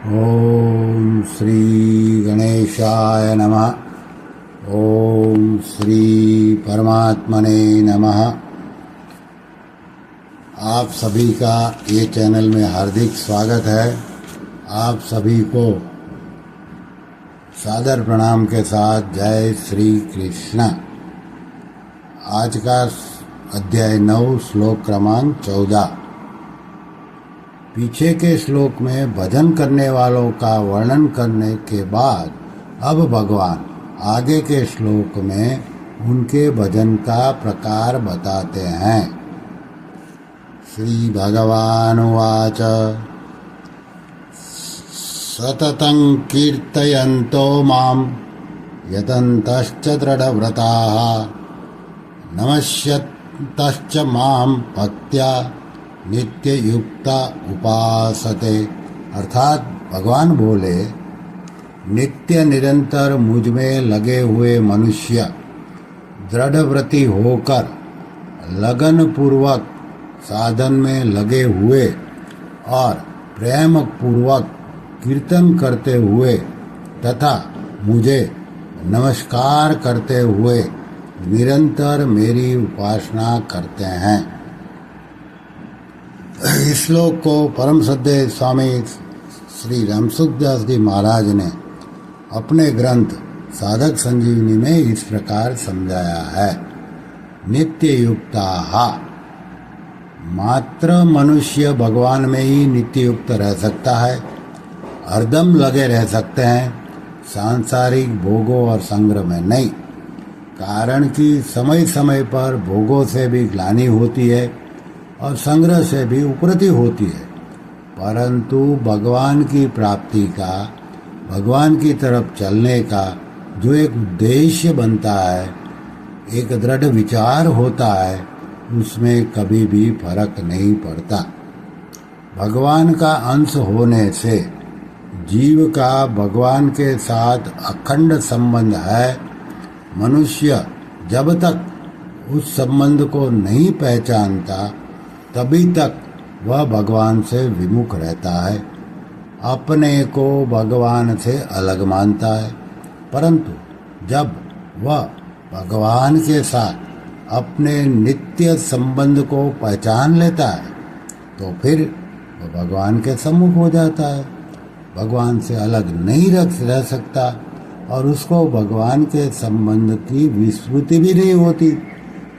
ओम श्री गणेशाय नमः। ओम श्री परमात्मने नमः। आप सभी का ये चैनल में हार्दिक स्वागत है। आप सभी को सादर प्रणाम के साथ जय श्री कृष्ण। आज का अध्याय 9 श्लोक क्रमांक 14। पीछे के श्लोक में भजन करने वालों का वर्णन करने के बाद अब भगवान आगे के श्लोक में उनके भजन का प्रकार बताते हैं। श्री भगवान उवाच सततं कीर्तयन्तो मां यतन्तश्च दृढव्रताः नमस्यन्तश्च मां भक्त्या नित्य युक्ता उपासते। अर्थात भगवान बोले, नित्य निरंतर मुझ में लगे हुए मनुष्य दृढ़व्रती होकर लगन पूर्वक साधन में लगे हुए और प्रेम पूर्वक कीर्तन करते हुए तथा मुझे नमस्कार करते हुए निरंतर मेरी उपासना करते हैं। इस श्लोक को परम श्रद्धेय स्वामी श्री रामसुखदास जी महाराज ने अपने ग्रंथ साधक संजीवनी में इस प्रकार समझाया है। नित्य युक्ता, मात्र मनुष्य भगवान में ही नित्य युक्त रह सकता है, हरदम लगे रह सकते हैं, सांसारिक भोगों और संग्रह में नहीं। कारण कि समय समय पर भोगों से भी ग्लानि होती है और संग्रह से भी उपरति होती है, परंतु भगवान की प्राप्ति का, भगवान की तरफ चलने का जो एक उद्देश्य बनता है, एक दृढ़ विचार होता है, उसमें कभी भी फर्क नहीं पड़ता। भगवान का अंश होने से जीव का भगवान के साथ अखंड संबंध है। मनुष्य जब तक उस संबंध को नहीं पहचानता तभी तक वह भगवान से विमुख रहता है, अपने को भगवान से अलग मानता है। परंतु जब वह भगवान के साथ अपने नित्य संबंध को पहचान लेता है तो फिर वह भगवान के सम्मुख हो जाता है, भगवान से अलग नहीं रह सकता और उसको भगवान के संबंध की विस्मृति भी नहीं होती।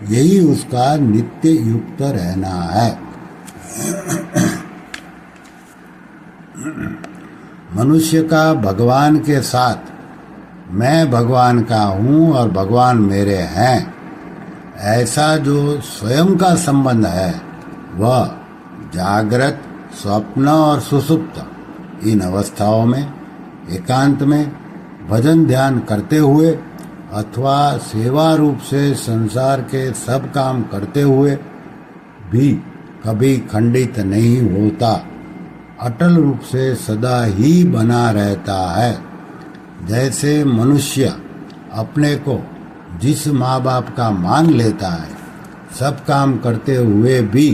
यही उसका नित्य युक्त रहना है। मनुष्य का भगवान के साथ मैं भगवान का हूँ और भगवान मेरे हैं, ऐसा जो स्वयं का संबंध है वह जागृत, स्वप्न और सुषुप्त इन अवस्थाओं में एकांत में भजन ध्यान करते हुए अथवा सेवा रूप से संसार के सब काम करते हुए भी कभी खंडित नहीं होता, अटल रूप से सदा ही बना रहता है। जैसे मनुष्य अपने को जिस माँ बाप का मान लेता है, सब काम करते हुए भी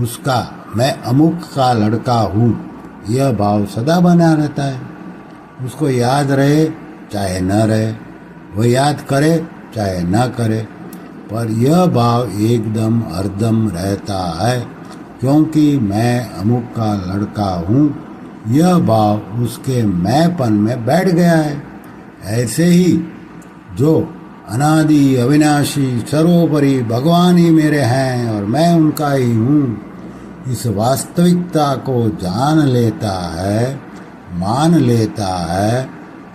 उसका मैं अमुक का लड़का हूँ यह भाव सदा बना रहता है। उसको याद रहे चाहे न रहे, वह याद करे चाहे न करे, पर यह भाव एकदम हरदम रहता है, क्योंकि मैं अमुक का लड़का हूँ यह भाव उसके मैंपन में बैठ गया है। ऐसे ही जो अनादि अविनाशी सर्वोपरि भगवान ही मेरे हैं और मैं उनका ही हूँ, इस वास्तविकता को जान लेता है, मान लेता है,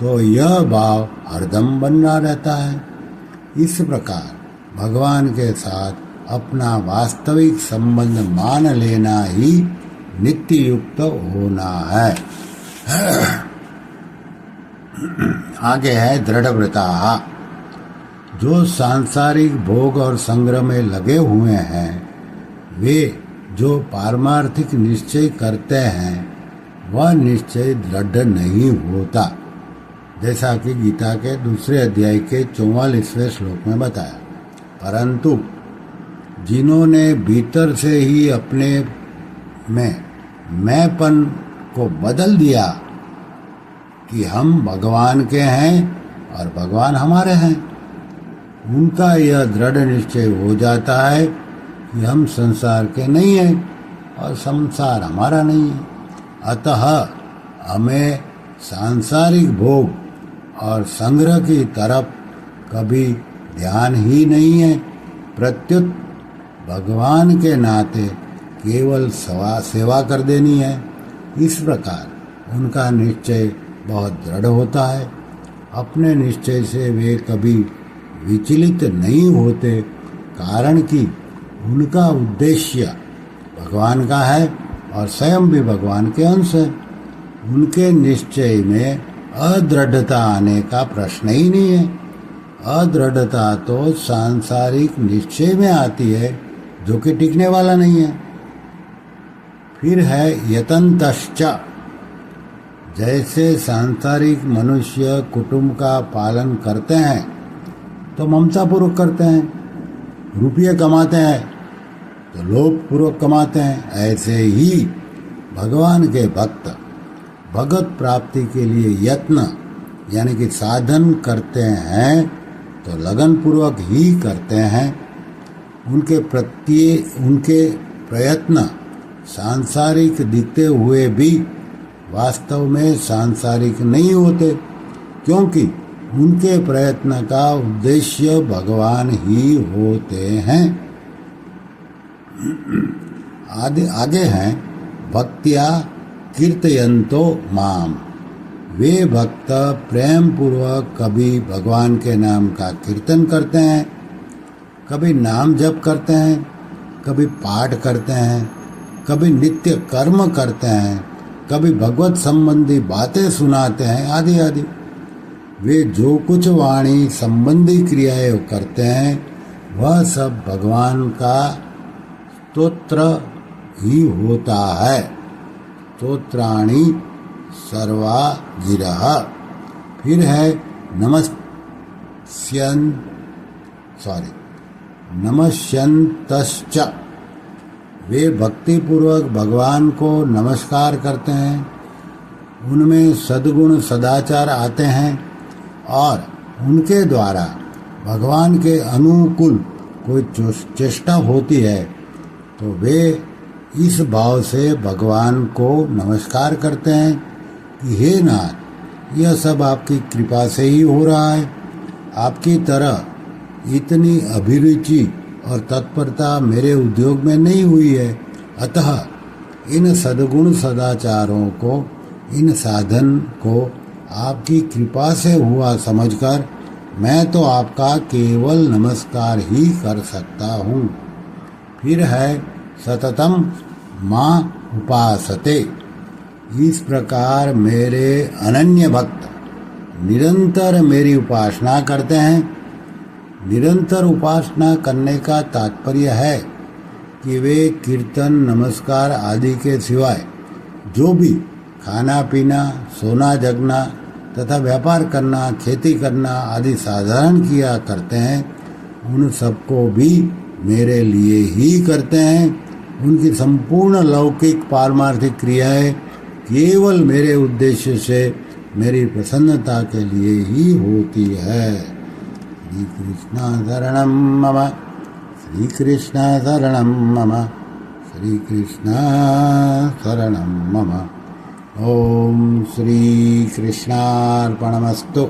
तो यह भाव हरदम बना रहता है। इस प्रकार भगवान के साथ अपना वास्तविक संबंध मान लेना ही नित्य युक्त होना है। आगे है दृढ़व्रता, जो सांसारिक भोग और संग्रह में लगे हुए हैं, वे जो पारमार्थिक निश्चय करते हैं वह निश्चय दृढ़ नहीं होता, जैसा कि गीता के दूसरे अध्याय के 44वें श्लोक में बताया। परंतु जिन्होंने भीतर से ही अपने में मैंपन को बदल दिया कि हम भगवान के हैं और भगवान हमारे हैं, उनका यह दृढ़ निश्चय हो जाता है कि हम संसार के नहीं हैं और संसार हमारा नहीं है। अतः हमें सांसारिक भोग और संग्रह की तरफ कभी ध्यान ही नहीं है, प्रत्युत भगवान के नाते केवल सेवा कर देनी है। इस प्रकार उनका निश्चय बहुत दृढ़ होता है। अपने निश्चय से वे कभी विचलित नहीं होते, कारण कि उनका उद्देश्य भगवान का है और स्वयं भी भगवान के अंश है। उनके निश्चय में अदृढ़ता आने का प्रश्न ही नहीं है। अदृढ़ता तो सांसारिक निश्चय में आती है, जो कि टिकने वाला नहीं है। फिर है यतन्तश्च। जैसे सांसारिक मनुष्य कुटुंब का पालन करते हैं तो ममता पूर्वक करते हैं, रुपये कमाते हैं तो लोभ पूर्वक कमाते हैं, ऐसे ही भगवान के भक्त भगत प्राप्ति के लिए यत्न यानी कि साधन करते हैं तो लगन पूर्वक ही करते हैं। उनके प्रयत्न सांसारिक दिखते हुए भी वास्तव में सांसारिक नहीं होते, क्योंकि उनके प्रयत्न का उद्देश्य भगवान ही होते हैं। आगे हैं भक्त्या कीर्तयन्तो माम। वे भक्त प्रेम पूर्वक कभी भगवान के नाम का कीर्तन करते हैं, कभी नाम जप करते हैं, कभी पाठ करते हैं, कभी नित्य कर्म करते हैं, कभी भगवत संबंधी बातें सुनाते हैं, आदि आदि। वे जो कुछ वाणी संबंधी क्रियाएं करते हैं वह सब भगवान का स्तोत्र ही होता है। स्तोत्राणि सर्वा गिरः। फिर है नमस्यन्तश्च। वे भक्तिपूर्वक भगवान को नमस्कार करते हैं, उनमें सद्गुण सदाचार आते हैं और उनके द्वारा भगवान के अनुकूल कोई चेष्टा होती है तो वे इस भाव से भगवान को नमस्कार करते हैं कि हे नाथ, यह सब आपकी कृपा से ही हो रहा है। आपकी तरह इतनी अभिरुचि और तत्परता मेरे उद्योग में नहीं हुई है। अतः इन सद्गुण सदाचारों को, इन साधन को आपकी कृपा से हुआ समझकर मैं तो आपका केवल नमस्कार ही कर सकता हूँ। फिर है सततम माँ उपासते। इस प्रकार मेरे अनन्य भक्त निरंतर मेरी उपासना करते हैं। निरंतर उपासना करने का तात्पर्य है कि वे कीर्तन, नमस्कार आदि के सिवाय जो भी खाना पीना, सोना जगना तथा व्यापार करना, खेती करना आदि साधारण किया करते हैं, उन सबको भी मेरे लिए ही करते हैं। उनकी संपूर्ण लौकिक पारमार्थिक क्रियाएं केवल मेरे उद्देश्य से, मेरी प्रसन्नता के लिए ही होती है। श्री कृष्ण शरणं मम, श्री कृष्ण शरणं मम, श्री कृष्ण शरणं मम। ओम श्री कृष्णार्पणमस्तु।